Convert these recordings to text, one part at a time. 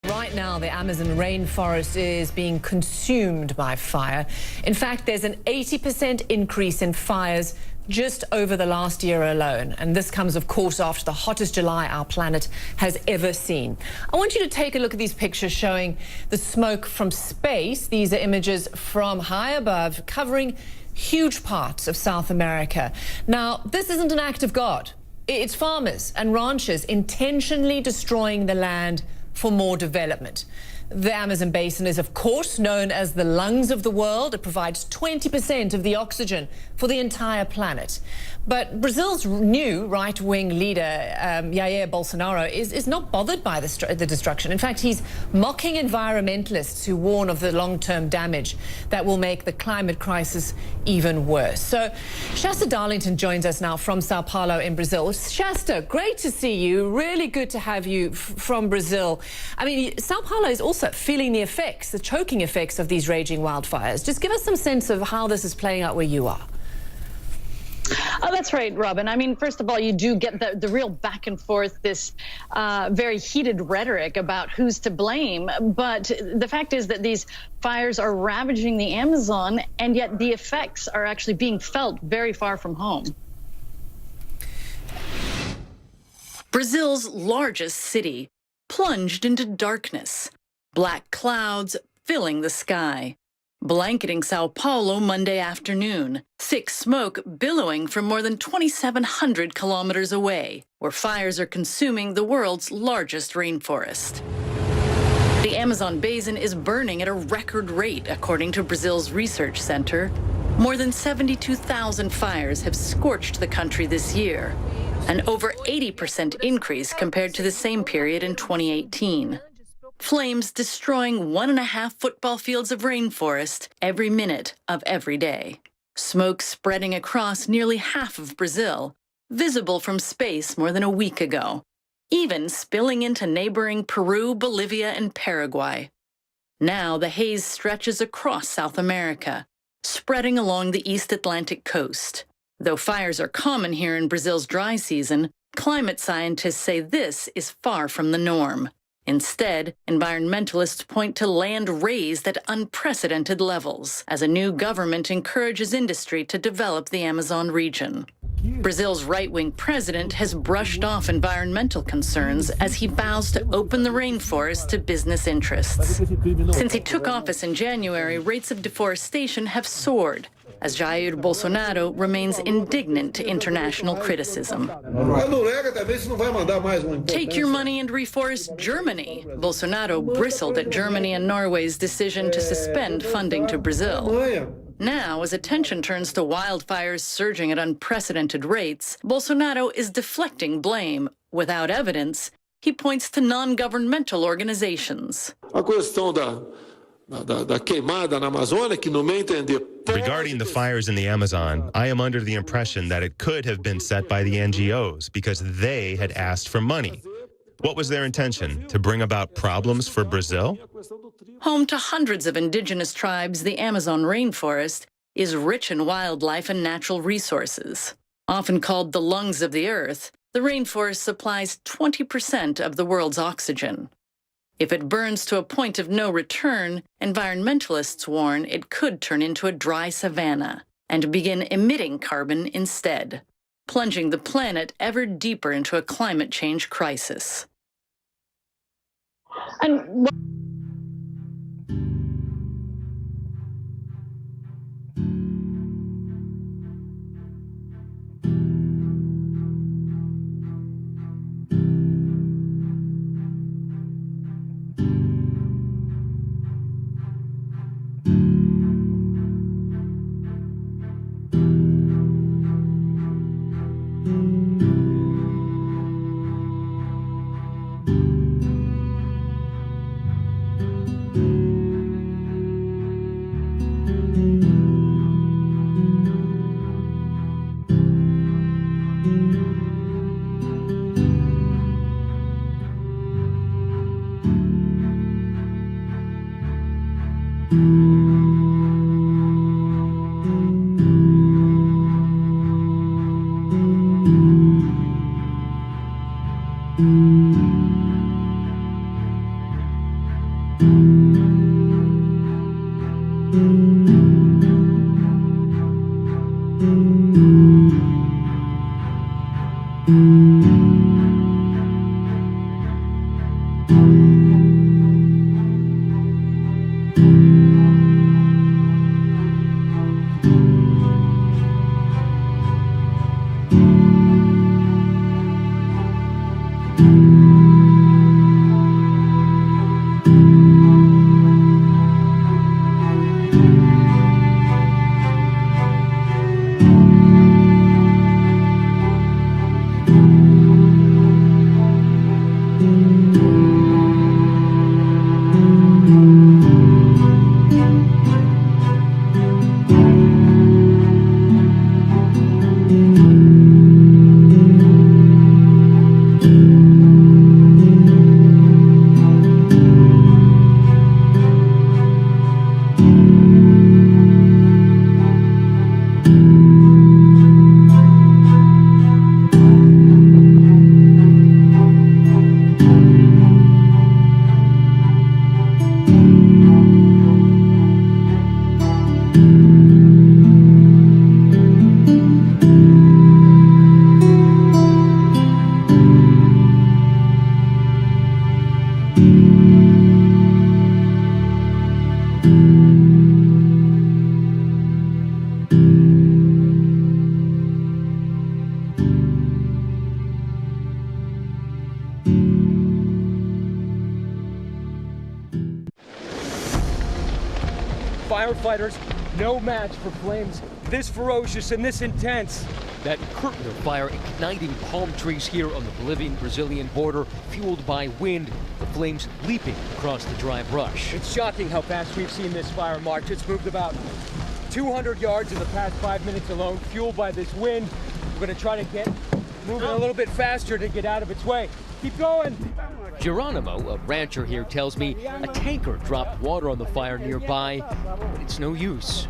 Right now, the Amazon rainforest is being consumed by fire. In fact, there's an 80% increase in fires just over the last year alone. And this comes, of course, after the hottest July our planet has ever seen. I want you to take a look at these pictures showing the smoke from space. These are images from high above covering huge parts of South America. Now, this isn't an act of God. It's farmers and ranchers intentionally destroying the land for more development. The Amazon basin is, of course, known as the lungs of the world. It provides 20% of the oxygen for the entire planet. But Brazil's new right-wing leader, Jair Bolsonaro, is not bothered by the destruction. In fact, he's mocking environmentalists who warn of the long-term damage that will make the climate crisis even worse. So Shasta Darlington joins us now from Sao Paulo in Brazil. Shasta, great to see you. Really good to have you from Brazil. I mean, Sao Paulo is also feeling the effects, the choking effects of these raging wildfires. Just give us some sense of how this is playing out where you are. Oh, that's right, Robin. I mean, first of all, you do get the real back and forth, this very heated rhetoric about who's to blame. But the fact is that these fires are ravaging the Amazon, and yet the effects are actually being felt very far from home. Brazil's largest city plunged into darkness, black clouds filling the sky, blanketing Sao Paulo Monday afternoon, thick smoke billowing from more than 2,700 kilometers away, where fires are consuming the world's largest rainforest. The Amazon basin is burning at a record rate, according to Brazil's research center. More than 72,000 fires have scorched the country this year, an over 80% increase compared to the same period in 2018. Flames destroying 1.5 football fields of rainforest every minute of every day. Smoke spreading across nearly half of Brazil, visible from space more than a week ago, even spilling into neighboring Peru, Bolivia, and Paraguay. Now the haze stretches across South America, spreading along the East Atlantic coast. Though fires are common here in Brazil's dry season, climate scientists say this is far from the norm. Instead, environmentalists point to land raised at unprecedented levels as a new government encourages industry to develop the Amazon region. Brazil's right-wing president has brushed off environmental concerns as he vows to open the rainforest to business interests. Since he took office in January, rates of deforestation have soared, as Jair Bolsonaro remains indignant to international criticism. Take your money and reforest Germany. Bolsonaro bristled at Germany and Norway's decision to suspend funding to Brazil. Now, as attention turns to wildfires surging at unprecedented rates, Bolsonaro is deflecting blame. Without evidence, he points to non-governmental organizations. Regarding the fires in the Amazon, I am under the impression that it could have been set by the NGOs because they had asked for money. What was their intention? To bring about problems for Brazil? Home to hundreds of indigenous tribes, the Amazon rainforest is rich in wildlife and natural resources. Often called the lungs of the earth, the rainforest supplies 20% of the world's oxygen. If it burns to a point of no return, environmentalists warn it could turn into a dry savanna and begin emitting carbon instead, plunging the planet ever deeper into a climate change crisis. And Firefighters, no match for flames this ferocious and this intense. That curtain of fire igniting palm trees here on the Bolivian-Brazilian border, fueled by wind, the flames leaping across the dry brush. It's shocking how fast we've seen this fire march. It's moved about 200 yards in the past 5 minutes alone, fueled by this wind. We're going to try to get moving a little bit faster to get out of its way. Keep going. Geronimo, a rancher here, tells me a tanker dropped water on the fire nearby, but it's no use.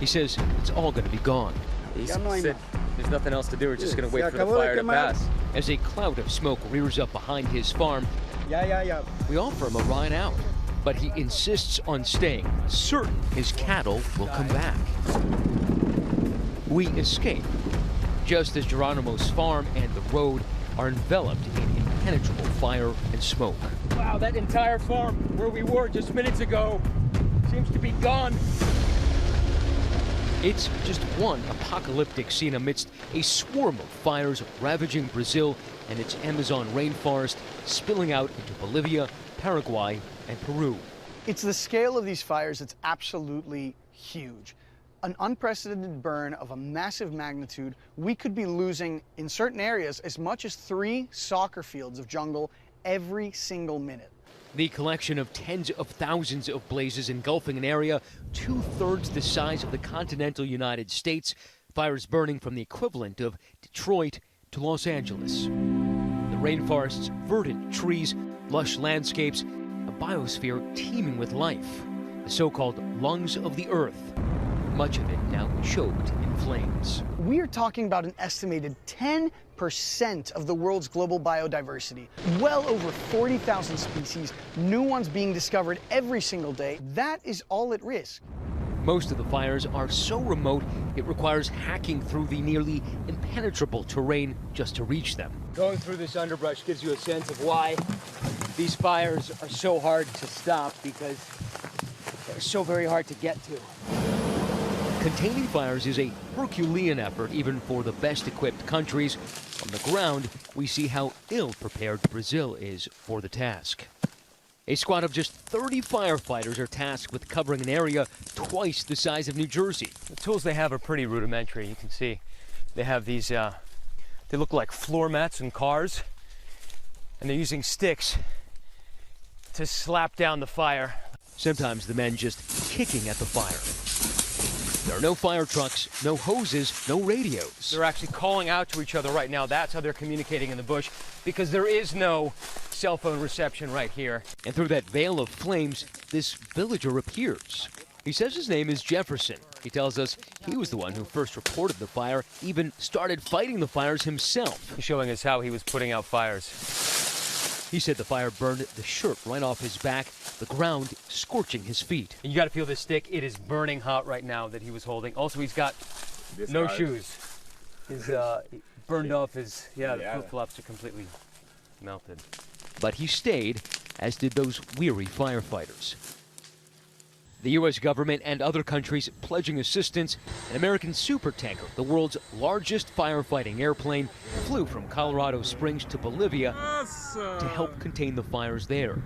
He says it's all going to be gone. He said there's nothing else to do. We're just going to wait for the fire to pass. As a cloud of smoke rears up behind his farm, we offer him a ride out, but he insists on staying, certain his cattle will come back. We escape, just as Geronimo's farm and the road are enveloped in impenetrable fire and smoke. Wow, that entire farm where we were just minutes ago seems to be gone. It's just one apocalyptic scene amidst a swarm of fires ravaging Brazil and its Amazon rainforest, spilling out into Bolivia, Paraguay, and Peru. It's the scale of these fires that's absolutely huge. An unprecedented burn of a massive magnitude. We could be losing, in certain areas, as much as 3 soccer fields of jungle every single minute. The collection of tens of thousands of blazes engulfing an area 2/3 the size of the continental United States, fires burning from the equivalent of Detroit to Los Angeles. The rainforest's verdant trees, lush landscapes, a biosphere teeming with life, the so-called lungs of the earth, much of it now choked in flames. We are talking about an estimated 10% of the world's global biodiversity. Well over 40,000 species, new ones being discovered every single day. That is all at risk. Most of the fires are so remote, it requires hacking through the nearly impenetrable terrain just to reach them. Going through this underbrush gives you a sense of why these fires are so hard to stop, because they're so very hard to get to. Containing fires is a Herculean effort even for the best-equipped countries. On the ground, we see how ill-prepared Brazil is for the task. A squad of just 30 firefighters are tasked with covering an area twice the size of New Jersey. The tools they have are pretty rudimentary. You can see they have these, they look like floor mats in cars, and they're using sticks to slap down the fire. Sometimes the men just kicking at the fire. There are no fire trucks, no hoses, no radios. They're actually calling out to each other right now. That's how they're communicating in the bush, because there is no cell phone reception right here. And through that veil of flames, this villager appears. He says his name is Jefferson. He tells us he was the one who first reported the fire, even started fighting the fires himself. He's showing us how he was putting out fires. He said the fire burned the shirt right off his back, the ground scorching his feet. And you got to feel this stick. It is burning hot right now that he was holding. Also, he's got no shoes. His burned off his, the flip-flops are completely melted. But he stayed, as did those weary firefighters. The U.S. government and other countries pledging assistance. An American supertanker, the world's largest firefighting airplane, flew from Colorado Springs to Bolivia to help contain the fires there.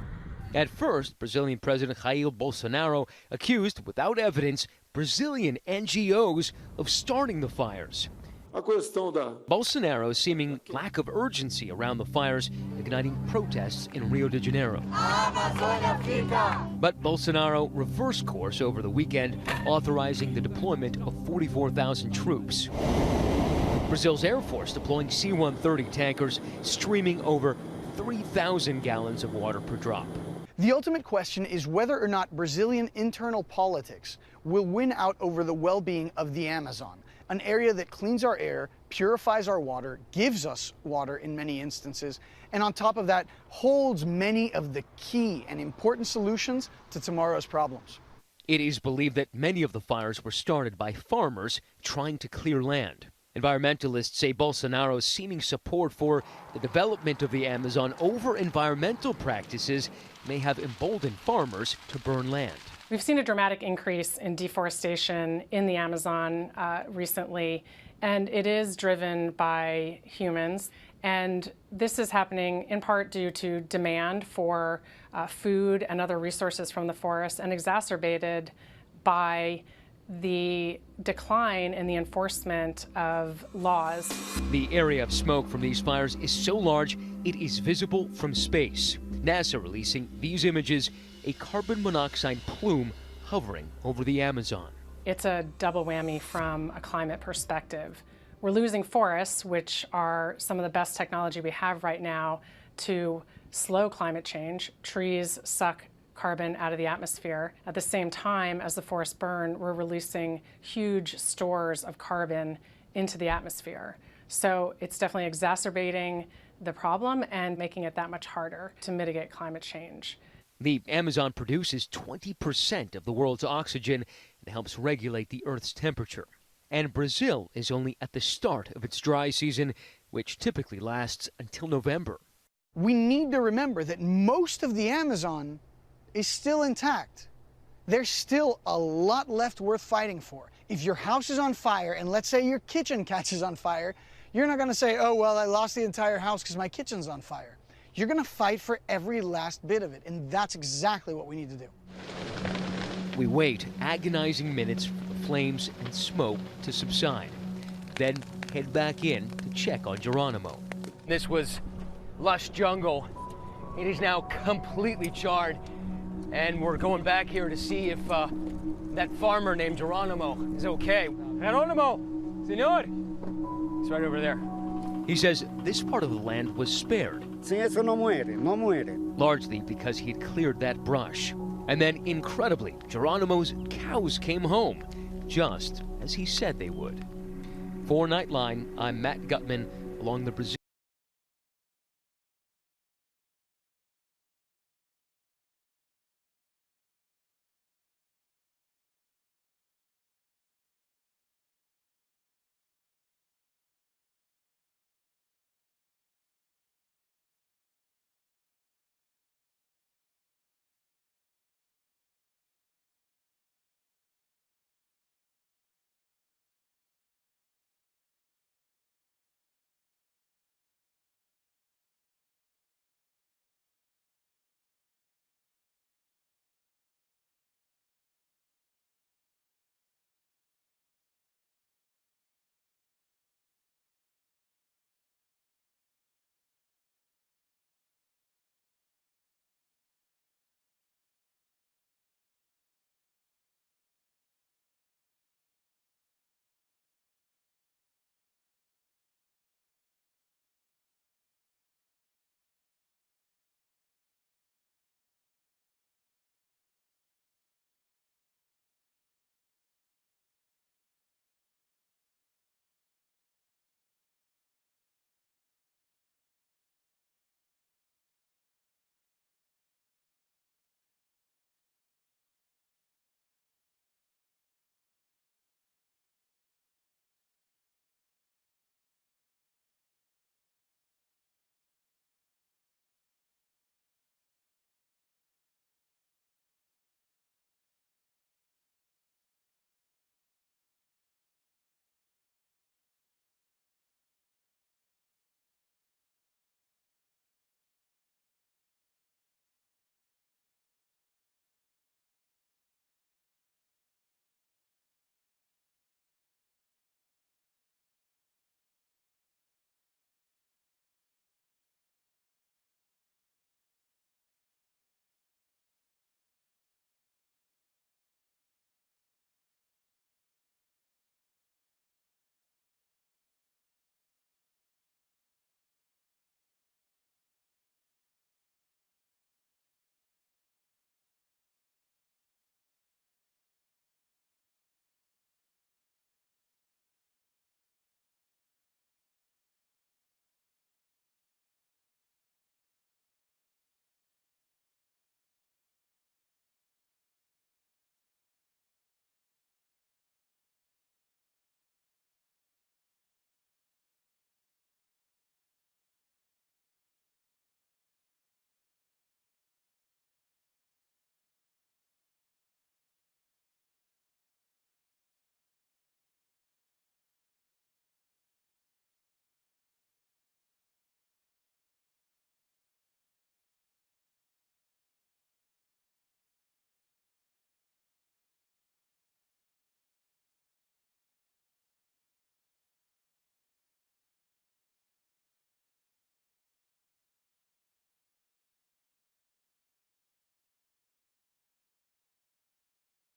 At first, Brazilian President Jair Bolsonaro accused, without evidence, Brazilian NGOs of starting the fires. Bolsonaro's seeming lack of urgency around the fires igniting protests in Rio de Janeiro. But Bolsonaro reversed course over the weekend, authorizing the deployment of 44,000 troops. Brazil's Air Force deploying C-130 tankers, streaming over 3,000 gallons of water per drop. The ultimate question is whether or not Brazilian internal politics will win out over the well-being of the Amazon, an area that cleans our air, purifies our water, gives us water in many instances, and on top of that, holds many of the key and important solutions to tomorrow's problems. It is believed that many of the fires were started by farmers trying to clear land. Environmentalists say Bolsonaro's seeming support for the development of the Amazon over environmental practices may have emboldened farmers to burn land. We've seen a dramatic increase in deforestation in the Amazon recently, and it is driven by humans. And this is happening in part due to demand for food and other resources from the forest, and exacerbated by the decline in the enforcement of laws. The area of smoke from these fires is so large it is visible from space. NASA releasing these images, a carbon monoxide plume hovering over the Amazon. It's a double whammy from a climate perspective. We're losing forests, which are some of the best technology we have right now to slow climate change. Trees suck carbon out of the atmosphere. At the same time as the forests burn, we're releasing huge stores of carbon into the atmosphere. So it's definitely exacerbating the problem and making it that much harder to mitigate climate change. The Amazon produces 20% of the world's oxygen and helps regulate the Earth's temperature. And Brazil is only at the start of its dry season, which typically lasts until November. We need to remember that most of the Amazon is still intact. There's still a lot left worth fighting for. If your house is on fire, and let's say your kitchen catches on fire, you're not gonna say, oh, well, I lost the entire house because my kitchen's on fire. You're gonna fight for every last bit of it, and that's exactly what we need to do. We wait agonizing minutes for the flames and smoke to subside, then head back in to check on Geronimo. This was lush jungle. It is now completely charred, and we're going back here to see if that farmer named Geronimo is okay. Geronimo, señor. It's right over there. He says this part of the land was spared, largely because he had cleared that brush. And then, incredibly, Geronimo's cows came home, just as he said they would. For Nightline, I'm Matt Gutman, along the Brazil.